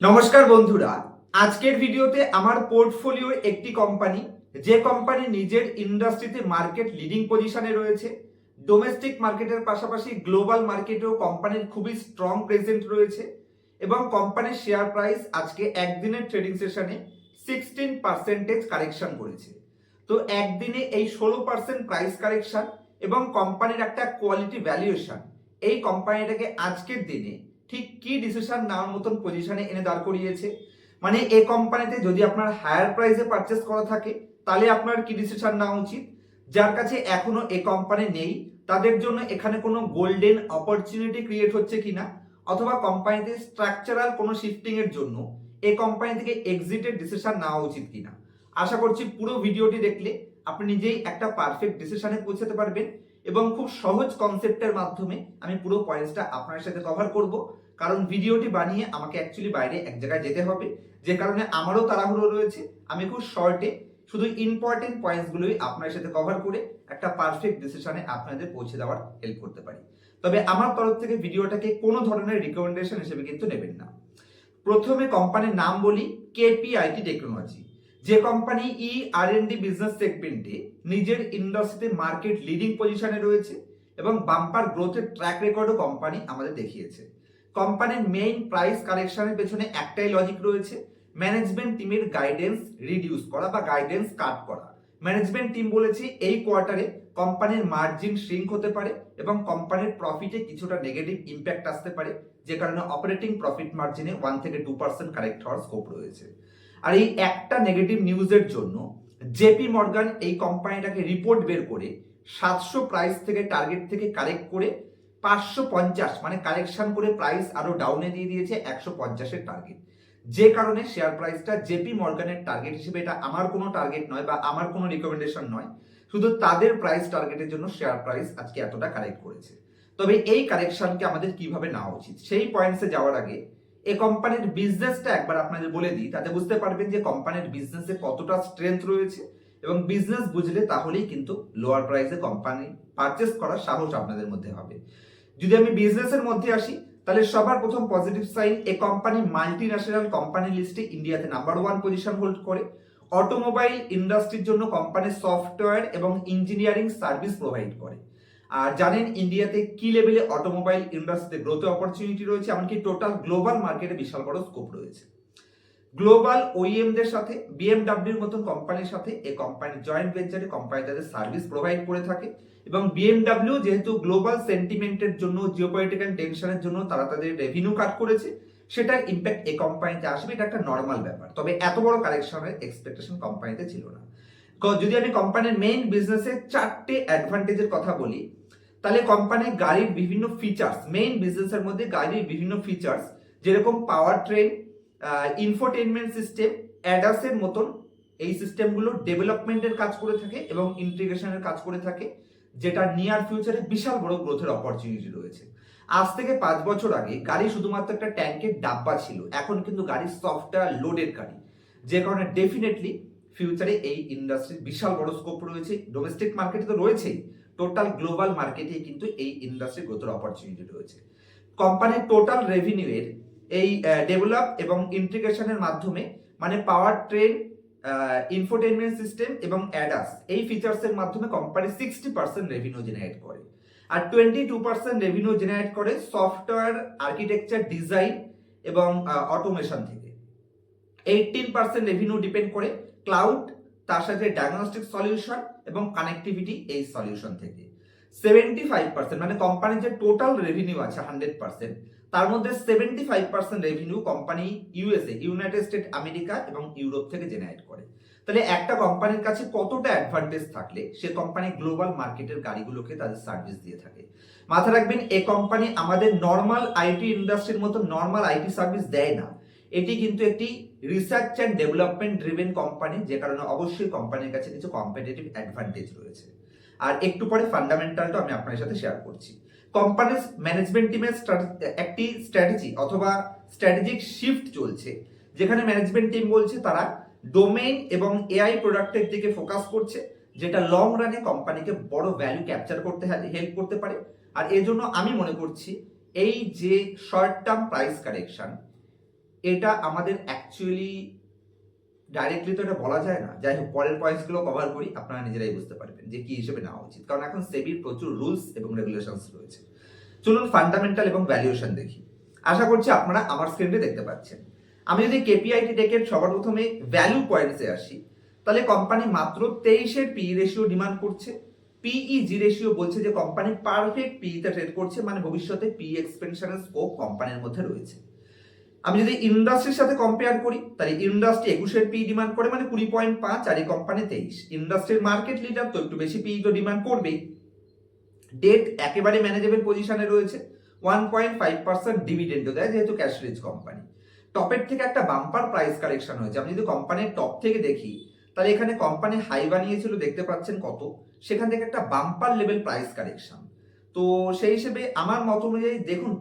নমস্কার বন্ধুরা, আজকের ভিডিওতে আমার পোর্টফোলিওর একটি কোম্পানি, যে কোম্পানি নিজের ইন্ডাস্ট্রিতে মার্কেট লিডিং পজিশনে রয়েছে, ডোমেস্টিক মার্কেটের পাশাপাশি গ্লোবাল মার্কেটেও কোম্পানির খুবই স্ট্রং প্রেজেন্ট রয়েছে এবং কোম্পানির শেয়ার প্রাইস আজকে একদিনের ট্রেডিং সেশনে 16% কারেকশন করেছে। তো একদিনে এই 16% প্রাইস কারেকশন এবং কোম্পানির একটা কোয়ালিটি ভ্যালুয়েশন এই কোম্পানিটাকে আজকের দিনে ঠিক কি ডিসিশন নেওয়ার মতন পজিশনে এনে দাঁড় করিয়েছে। মানে এই কোম্পানিতে যদি আপনার হায়ার প্রাইসে পারচেস করা থাকে তাহলে আপনার কি ডিসিশন নেওয়া উচিত, যার কাছে এখনো এই কোম্পানি নেই তাদের জন্য এখানে কোনো গোল্ডেন অপরচুনিটি ক্রিয়েট হচ্ছে কিনা, অথবা কোম্পানিতে স্ট্রাকচারাল কোনো শিফটিং এর জন্য এই কোম্পানি থেকে এক্সিটের ডিসিশন নেওয়া উচিত কিনা। আশা করছি পুরো ভিডিওটি দেখলে আপনি নিজেই একটা পারফেক্ট ডিসিশনে পৌঁছাতে পারবেন এবং খুব সহজ কনসেপ্টের মাধ্যমে আমি পুরো পয়েন্টসটা আপনার সাথে কভার করব। কারণ ভিডিওটি বানিয়ে আমাকে অ্যাকচুয়ালি বাইরে এক জায়গায় যেতে হবে, যে কারণে আমারও তাড়াহুড়ো রয়েছে। আমি খুব শর্টে শুধু ইম্পর্টেন্ট পয়েন্টসগুলোই আপনার সাথে কভার করে একটা পারফেক্ট ডিসিশনে আপনাদের পৌঁছে দেওয়ার হেল্প করতে পারি। তবে আমার তরফ থেকে ভিডিওটাকে কোনো ধরনের রিকমেন্ডেশন হিসেবে কিন্তু নেবেন না। প্রথমে কোম্পানির নাম বলি, কেপিআইটি টেকনোলজি, যে কোম্পানি আর&ডি বিজনেস সেগমেন্টে নিজের ইন্ডাস্ট্রিতে মার্কেট লিডিং পজিশনে রয়েছে এবং বাম্পার গ্রোথের ট্র্যাক রেকর্ডও কোম্পানি আমাদের দেখিয়েছে। কোম্পানির মেইন প্রাইস কারেকশনের পেছনে একটাই লজিক রয়েছে, ম্যানেজমেন্ট টিমের গাইডেন্স রিডিউস করা বা গাইডেন্স কাট করা। ম্যানেজমেন্ট টিম বলেছে এই কোয়ার্টারে কোম্পানির মার্জিন শ্রিঙ্ক হতে পারে এবং কোম্পানির প্রফিটে কিছুটা নেগেটিভ ইম্প্যাক্ট আসতে পারে, যে কারণে অপারেটিং প্রফিট মার্জিনে 1 থেকে 2% কারেক্ট হওয়ার স্কোপ রয়েছে। আর এই একটা নেগেটিভ নিউজের জন্য জেপি মর্গান এই কোম্পানিটাকে রিপোর্ট বের করে 700 প্রাইস থেকে টার্গেট থেকে কারেক্ট করে 550 মানে কারেকশন করে প্রাইস আরো ডাউনে দিয়ে দিয়েছে 150-এর টার্গেট। যে কারণে শেয়ার প্রাইসটা জেপি মর্গানের টার্গেট হিসেবে, এটা আমার কোনো টার্গেট নয় বা আমার কোনো রিকমেন্ডেশন নয়, শুধু তাদের প্রাইস টার্গেটের জন্য শেয়ার প্রাইস আজকে এতটা কারেক্ট করেছে। তবে এই কারেকশনকে আমাদের কিভাবে নেওয়া উচিত সেই পয়েন্টসে যাওয়ার আগে এই কোম্পানির বিজনেসটা একবার আপনাদের বলে দিই, তাতে বুঝতে পারবেন যে কোম্পানির বিজনেসে কতটা স্ট্রেংথ রয়েছে এবং বিজনেস বুঝলে তাহলেই কিন্তু লোয়ার প্রাইসে কোম্পানি পারচেস করার সাহস আপনাদের মধ্যে হবে। যদি আমি বিজনেসের মধ্যে আসি তাহলে সবার প্রথম পজিটিভ সাইন, এই কোম্পানি মাল্টি ন্যাশনাল কোম্পানি লিস্টে ইন্ডিয়াতে নাম্বার 1 পজিশন হোল্ড করে। অটোমোবাইল ইন্ডাস্ট্রির জন্য কোম্পানি সফটওয়্যার এবং ইঞ্জিনিয়ারিং সার্ভিস প্রোভাইড করে। আর জানেন ইন্ডিয়াতে কি লেভেলে অটোমোবাইল ইন্ডাস্ট্রিতে গ্রোথ অপরচুনিটি রয়েছে, এমনকি টোটাল গ্লোবাল মার্কেটে বিশাল বড় স্কোপ রয়েছে। গ্লোবাল ওইএমদের সাথে বিএমডাব্লিউর মতন কোম্পানির সাথে এই কোম্পানির জয়েন্ট ভেঞ্চারে কোম্পানি তাদের সার্ভিস প্রোভাইড করে থাকে এবং বিএমডাব্লিউ যেহেতু গ্লোবাল সেন্টিমেন্টের জন্য, জিওপলিটিক্যাল টেনশনের জন্য তারা তাদের রেভিনিউ কাট করেছে, সেটার ইম্প্যাক্ট এই কোম্পানিতে আসবে, এটা একটা নর্মাল ব্যাপার। তবে এত বড় কারেকশনের এক্সপেকটেশন কোম্পানিতে ছিল না। যদি আমি কোম্পানির মেইন বিজনেসের 4টে অ্যাডভান্টেজের কথা বলি, তাহলে কোম্পানির গাড়ির বিভিন্ন ফিচার্স, মেইন বিজনেসের মধ্যে গাড়ির বিভিন্ন ফিচার্স যেরকম পাওয়ার ট্রেন, ইনফোটেইনমেন্ট সিস্টেম, অ্যাডাস এর মতন এই সিস্টেমগুলো ডেভেলপমেন্টের কাজ করে থাকে এবং ইন্টিগ্রেশনের কাজ করে থাকে, যেটা নিয়ার ফিউচারে বিশাল বড় গ্রোথের অপরচুনিটি রয়েছে। আজ থেকে 5 বছর আগে গাড়ি শুধুমাত্র একটা ট্যাঙ্কের ডাব্বা ছিল, এখন কিন্তু গাড়ি সফটওয়্যার লোডেড গাড়ি, যে কারণে ডেফিনেটলি ফিউচারে এই ইন্ডাস্ট্রির বিশাল বড় স্কোপ রয়েছে। ডোমেস্টিক মার্কেটে তো রয়েছেই, টোটাল গ্লোবাল মার্কেটে কিন্তু এই ইন্ডাস্ট্রি গ্রোথের অপরচুনিটি রয়েছে। কোম্পানির টোটাল রেভিনিউয়ের এই ডেভেলপ এবং ইন্টিগ্রেশনের মাধ্যমে, মানে পাওয়ার ট্রেন, ইনফোটেইনমেন্ট সিস্টেম এবং অ্যাডাস এই ফিচার্সের মাধ্যমে কোম্পানি 60% রেভিনিউ জেনারেট করে, আর 22% রেভিনিউ জেনারেট করে সফটওয়্যার, আর্কিটেকচার, ডিজাইন এবং অটোমেশন থেকে। 18% রেভিনিউ ডিপেন্ড করে ক্লাউড, তার সাথে ডায়াগনস্টিক সলিউশন এবং কানেক্টিভিটি এই সলিউশন থেকে। 75% মানে কোম্পানির যে টোটাল রেভিনিউ আছে 100%, তার মধ্যে 75% revenue company USA, United state America এবং ইউরোপ থেকে জেনারেট করে। তাহলে একটা কোম্পানির কাছে কতটা অ্যাডভান্টেজ থাকলে সে কোম্পানি গ্লোবাল মার্কেটের গাড়িগুলোকে তাদের সার্ভিস দিয়ে থাকে। মাথা রাখবেন, এই কোম্পানি আমাদের নর্মাল আইটি ইন্ডাস্ট্রির মতো নর্মাল আইটি সার্ভিস দেয় না, এটি কিন্তু একটি research and development driven company, যে কারণে অবশ্যই কোম্পানির কাছে কিছু কম্পিটিটিভ অ্যাডভান্টেজ রয়েছে। আর একটু পরে ফান্ডামেন্টালটা আমি আপনার সাথে শেয়ার করছি। কোম্পানির ম্যানেজমেন্ট টিমের একটি স্ট্র্যাটেজি অথবা স্ট্র্যাটেজিক শিফট চলছে, যেখানে ম্যানেজমেন্ট টিম বলছে তারা ডোমেইন এবং এআই প্রোডাক্টের দিকে ফোকাস করছে, যেটা লং রানে কোম্পানিকে বড় ভ্যালু ক্যাপচার করতে হেল্প করতে পারে। আর এর জন্য আমি মনে করছি এই যে শর্ট টার্ম প্রাইস কারেকশন, এটা আমাদের অ্যাকচুয়ালি ডাইরেক্টলি তো এটা বলা যায় না। যাই হোক, পরের পয়েন্টসগুলো কভার করি, আপনারা নিজেরাই বুঝতে পারবেন যে কি হিসেবে নেওয়া উচিত, কারণ এখন সেবির প্রচুর রুলস এবং রেগুলেশনস রয়েছে। চলুন ফান্ডামেন্টাল এবং ভ্যালুয়েশন দেখি। আশা করছি আপনারা আমার স্ক্রিনে দেখতে পাচ্ছেন। আমি যদি কেপিআইটি টেকের সবার প্রথমে ভ্যালু পয়েন্টসে আসি, তাহলে কোম্পানি মাত্র 23-এর পি রেশিও ডিমান্ড করছে। পিইজি রেশিও বলছে যে কোম্পানি পারফেক্ট পিইতে ট্রেড করছে, মানে ভবিষ্যতে পি এক্সপেনশনের স্কোপ কোম্পানির মধ্যে রয়েছে। আমি যদি ইন্ডাস্ট্রির সাথে কম্পেয়ার করি, তাহলে ইন্ডাস্ট্রি 21-এর পি ডিমান্ড করে, মানে 20.5, আর এই কোম্পানি 23। ইন্ডাস্ট্রির মার্কেট লিডার তো একটু বেশি পি তো ডিমান্ড করবেই। ডেট একেবারে ম্যানেজেবল পজিশনে রয়েছে, 1.5% ডিভিডেন্ডও দেয় যেহেতু ক্যাশ রিচ কোম্পানি। টপের থেকে একটা বাম্পার প্রাইস কারেকশন হয়েছে। আমি যদি কোম্পানির টপ থেকে দেখি, তাহলে এখানে কোম্পানি হাই বানিয়েছিল, দেখতে পাচ্ছেন কত, সেখান থেকে একটা বাম্পার লেভেল প্রাইস কারেকশন। তো সেই হিসেবে আমার মত অনুযায়ী দেখুন,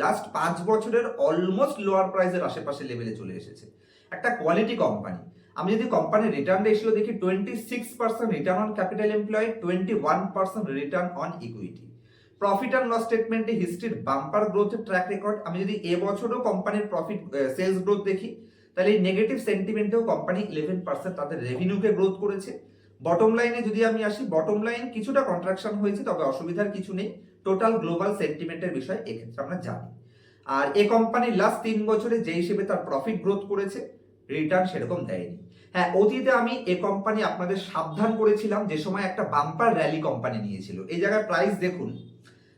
লাস্ট 5 বছরের অলমোস্ট লোয়ার প্রাইসের আশেপাশে লেভেলে চলে এসেছে একটা কোয়ালিটি কোম্পানি। আমি যদি কোম্পানির রিটার্ন রেশিও দেখি, 26% return on capital employed, 21% return on equity. Profit and loss স্টেটমেন্টে হিস্ট্রির বাম্পার গ্রোথের ট্র্যাক রেকর্ড। আমি যদি এবছরও কোম্পানির প্রফিট সেলস গ্রোথ দেখি, তাহলে এই নেগেটিভ সেন্টিমেন্টেও কোম্পানি 11% তাদের রেভিনিউকে গ্রোথ করেছে। বটম লাইনে যদি আমি আসি, বটম লাইন কিছুটা কন্ট্রাকশন হয়েছে, তবে অসুবিধার কিছু নেই। টোটাল গ্লোবাল সেন্টিমেন্টের বিষয় এক্ষেত্রে আমরা জানি। আর এই কোম্পানির লাস্ট 3 বছরে যে হিসেবে তার প্রফিট গ্রোথ করেছে, রিটার্ন সেরকম দেয়নি। হ্যাঁ, অতীতে আমি এই কোম্পানি আপনাদের সাবধান করেছিলাম যে সময় একটা বাম্পার র্যালি কোম্পানি নিয়েছিল। এই জায়গায় প্রাইস দেখুন,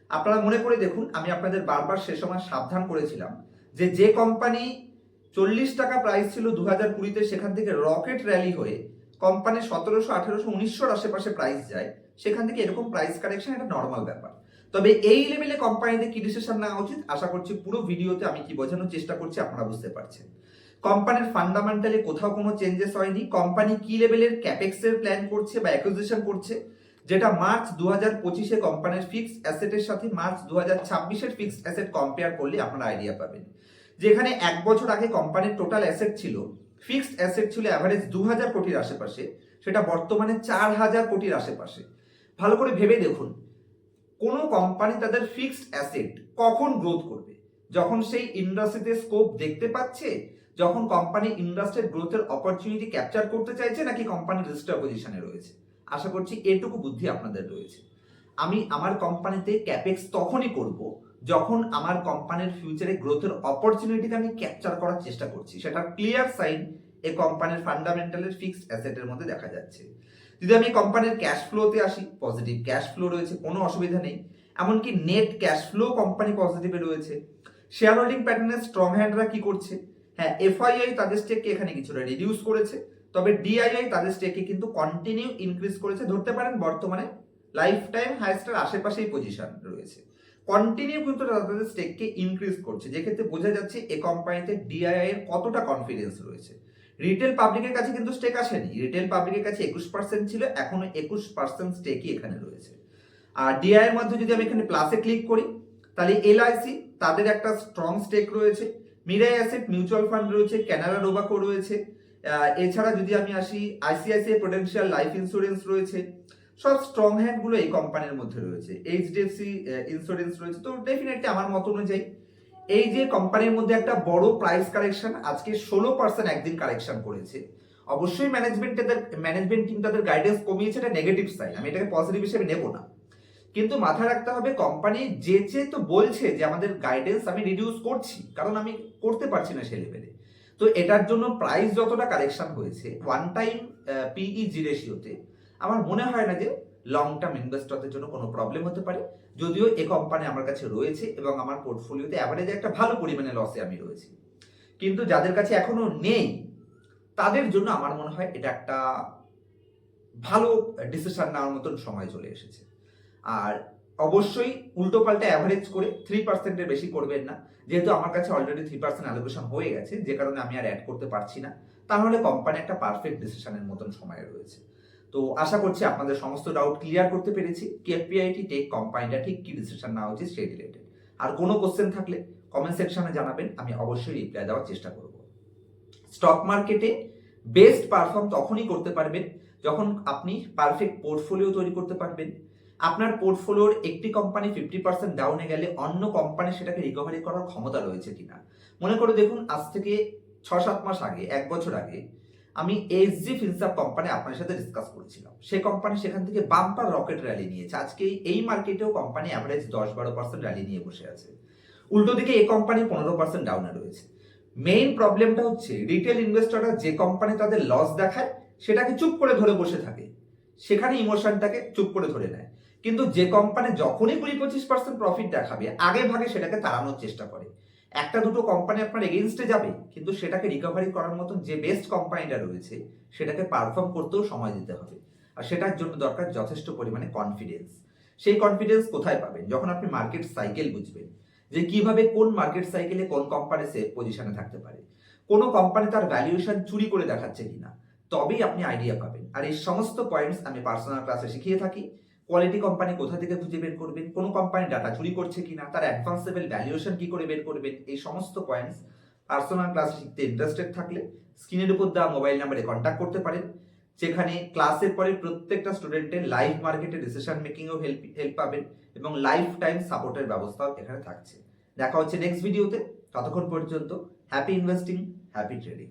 আপনারা মনে করে দেখুন, আমি আপনাদের বারবার সে সময় সাবধান করেছিলাম যে কোম্পানি 40 টাকা প্রাইস ছিল 2020-তে, সেখান থেকে রকেট র্যালি হয়ে কোম্পানি 1700, 1800, 1900-র আশেপাশে প্রাইস যায়, সেখান থেকে এরকম প্রাইস কারেকশন একটা নর্মাল ব্যাপার। তবে এই লেভেলে কোম্পানিতে কি ডিসিশন নেওয়া উচিত, আশা করছি পুরো ভিডিওতে আমি কি বোঝানোর চেষ্টা করছি আপনারা বুঝতে পারছেন। কোম্পানির ফান্ডামেন্টালি কোথাও কোনো চেঞ্জেস হয়নি। কোম্পানি কি লেভেলের ক্যাপেক্সের প্ল্যান করছে বা অ্যাকুইজিশন করছে, যেটা মার্চ 2025-এ কোম্পানির ফিক্সড অ্যাসেটের সাথে মার্চ 2026-এর ফিক্সড অ্যাসেট কম্পেয়ার করলে আপনারা আইডিয়া পাবেন। যেখানে 1 বছর আগে কোম্পানির টোটাল অ্যাসেট ছিল, ফিক্সড অ্যাসেট ছিল অ্যাভারেজ 2000 কোটির আশেপাশে, সেটা বর্তমানে 4000 কোটির আশেপাশে। ভালো করে ভেবে দেখুন, কোনো কোম্পানি তাদের ফিক্সড অ্যাসেট কখন গ্রোথ করবে, যখন সেই ইন্ডাস্ট্রিতে স্কোপ দেখতে পাচ্ছে, যখন কোম্পানি ইন্ডাস্ট্রির গ্রোথের অপরচুনিটি ক্যাপচার করতে চাইছে, নাকি কোম্পানি রেজিস্টার পজিশনে রয়েছে। আশা করছি এটুকু বুদ্ধি আপনাদের রয়েছে। আমি আমার কোম্পানিতে ক্যাপেক্স তখনই করব যখন আমার কোম্পানির ফিউচারে গ্রোথের অপরচুনিটিকে আমি ক্যাপচার করার চেষ্টা করছি। সেটা ক্লিয়ার সাইন এই কোম্পানির ফান্ডামেন্টালের ফিক্সড অ্যাসেটের মধ্যে দেখা যাচ্ছে। যদি আমি কোম্পানির ক্যাশ ফ্লোতে আসি, পজিটিভ ক্যাশ ফ্লো রয়েছে, কোনো অসুবিধা নেই। এমনকি নেট ক্যাশ ফ্লো কোম্পানি পজিটিভে রয়েছে। শেয়ার হোল্ডিং প্যাটার্নের স্ট্রং হ্যান্ডরা কি করছে, হ্যাঁ, এফআইআই তাদের স্টেককে এখানে কিছুটা রিডিউস করেছে, তবে ডিআইআই তাদের স্টেককে কিন্তু কন্টিনিউ ইনক্রিজ করেছে। ধরতে পারেন বর্তমানে লাইফ টাইম হাইস্টের আশেপাশেই পজিশন রয়েছে, কন্টিনিউ কিন্তু তাদের স্টেককে ইনক্রিজ করছে, যে ক্ষেত্রে বোঝা যাচ্ছে এই কোম্পানিতে ডিআইআই এর কতটা কনফিডেন্স রয়েছে। রিটেল পাবলিকের কাছে কিন্তু স্টেক আসেনি, রিটেল পাবলিকের কাছে 21% ছিল, এখনো 21% স্টেকই এখানে রয়েছে। আর ডিআই এর মধ্যে যদি আমি এখানে প্লাসে ক্লিক করি, তাহলে এলআইসি তাদের একটা স্ট্রং স্টেক রয়েছে, মিরাই অ্যাসেট মিউচুয়াল ফান্ড রয়েছে, ক্যানারা রোবাকো রয়েছে, এছাড়া যদি আমি আসি আইসিআইসিআই প্রুডেন্সিয়াল লাইফ ইন্স্যুরেন্স রয়েছে। সব স্ট্রং হ্যান্ড গুলো এই কোম্পানির মধ্যে রয়েছে, এইচডিএফসি ইন্স্যুরেন্স রয়েছে। তো ডেফিনেটলি আমার মত অনুযায়ী এই যে কোম্পানির মধ্যে একটা বড় প্রাইস কারেকশন, আজকে 16% একদিন কারেকশন করেছে, অবশ্যই ম্যানেজমেন্ট টিম তাদের গাইডেন্স কমিয়েছে, এটা নেগেটিভ সাইন, আমি এটাকে পজিটিভ হিসেবে নেব না। কিন্তু মাথায় রাখতে হবে, কোম্পানি যে তো বলছে যে আমাদের গাইডেন্স আমি রিডিউস করছি, কারণ আমি করতে পারছি না সে লেভেলে। তো এটার জন্য প্রাইস যতটা কারেকশন হয়েছে ওয়ান টাইম পিইজি রেশিওতে, আমার মনে হয় না যে লং টার্ম ইনভেস্টরদের জন্য কোনো প্রবলেম হতে পারে। যদিও এই কোম্পানি আমার কাছে রয়েছে এবং আমার পোর্টফোলিওতে অ্যাভারেজে একটা ভালো পরিমাণে লসে আমি রয়েছি, কিন্তু যাদের কাছে এখনো নেই তাদের জন্য আমার মনে হয় এটা একটা ভালো ডিসিশন নেওয়ার মতন সময় চলে এসেছে। আর অবশ্যই উল্টো পাল্টা অ্যাভারেজ করে 3%-এর বেশি করবেন না, যেহেতু আমার কাছে অলরেডি 3% অ্যালোকেশন হয়ে গেছে, যে কারণে আমি আর অ্যাড করতে পারছি না। তাহলে কোম্পানি একটা পারফেক্ট ডিসিশনের মতন সময় রয়েছে। তো আশা করছি আপনাদের সমস্ত ডাউট ক্লিয়ার করতে পেরেছি। কেপিআইটি টেক কোম্পানিটা ঠিক কি ডিসিশন নেওয়া উচিত সেই রিলেটেড। আর কোনো কোশ্চেন থাকলে কমেন্ট সেকশনে জানাবেন, আমি অবশ্যই রিপ্লাই দেওয়ার চেষ্টা করব। স্টক মার্কেটে বেস্ট পারফর্ম তখনই করতে পারবেন যখন আপনি পারফেক্ট পোর্টফোলিও তৈরি করতে পারবেন, আপনার পোর্টফোলিওর একটি কোম্পানি 50% ডাউনে গেলে অন্য কোম্পানি সেটাকে রিকভারি করার ক্ষমতা রয়েছে কিনা। মনে করে দেখুন, আজ থেকে 6-7 মাস আগে, 1 বছর আগে আমি এসজি ফিনসাপ কোম্পানি আপনার সাথে ডিসকাস করেছিলাম। সেই কোম্পানি সেখান থেকে বাম্পার রকেট র্যালি নিয়েছে। আজকে এই মার্কেটেও কোম্পানি অ্যাভারেজ 10-12% র্যালি নিয়ে বসে আছে। উল্টো দিকে এই কোম্পানি 15% ডাউনে রয়েছে। মেইন প্রবলেমটা হচ্ছে রিটেল ইনভেস্টররা যে কোম্পানি তাদের লস দেখায় সেটাকে চুপ করে ধরে বসে থাকে, সেখানে ইমোশনটাকে চুপ করে ধরে নেয়। কিন্তু যে কোম্পানি যখনই 20-25% প্রফিট দেখাবে আগে ভাগে সেটাকে তাড়ানোর চেষ্টা করে। একটা দুটো কোম্পানি আপনার এগেইনস্টে যাবে, কিন্তু সেটাকে রিকভারি করার মতন যে বেস্ট কোম্পানিটা রয়েছে সেটাকে পারফর্ম করতেও সময় দিতে হবে। আর সেটার জন্য দরকার যথেষ্ট পরিমাণে কনফিডেন্স। সেই কনফিডেন্স কোথায় পাবেন? যখন আপনি মার্কেট সাইকেল বুঝবেন, যে কিভাবে কোন মার্কেট সাইকেলে কোন কোম্পানি সেফ পজিশনে থাকতে পারে, কোন কোম্পানি তার ভ্যালুয়েশন চুরি করে দেখাচ্ছে কিনা, তবেই আপনি আইডিয়া পাবেন। আর এই সমস্ত পয়েন্টস আমি পার্সোনাল ক্লাসে শিখিয়ে থাকি। কোয়ালিটি কোম্পানি কোথা থেকে খুঁজে বের করবেন, কোন কোম্পানি ডাটা চুরি করছে কিনা, তার অ্যাডভান্স লেভেল ভ্যালুয়েশন কি করে বের করবেন, এই সমস্ত পয়েন্টস পার্সোনাল ক্লাস শিখতে ইন্টারেস্টেড থাকলে স্ক্রিনের উপর দেওয়া মোবাইল নাম্বারে কন্ট্যাক্ট করতে পারেন, যেখানে ক্লাসের পরে প্রত্যেকটা স্টুডেন্টের লাইভ মার্কেটে ডিসিশন মেকিংও হেল্প পাবেন এবং লাইফ টাইম সাপোর্টের ব্যবস্থাও এখানে থাকছে। দেখা হচ্ছে নেক্সট ভিডিওতে। ততক্ষণ পর্যন্ত হ্যাপি ইনভেস্টিং, হ্যাপি ট্রেডিং।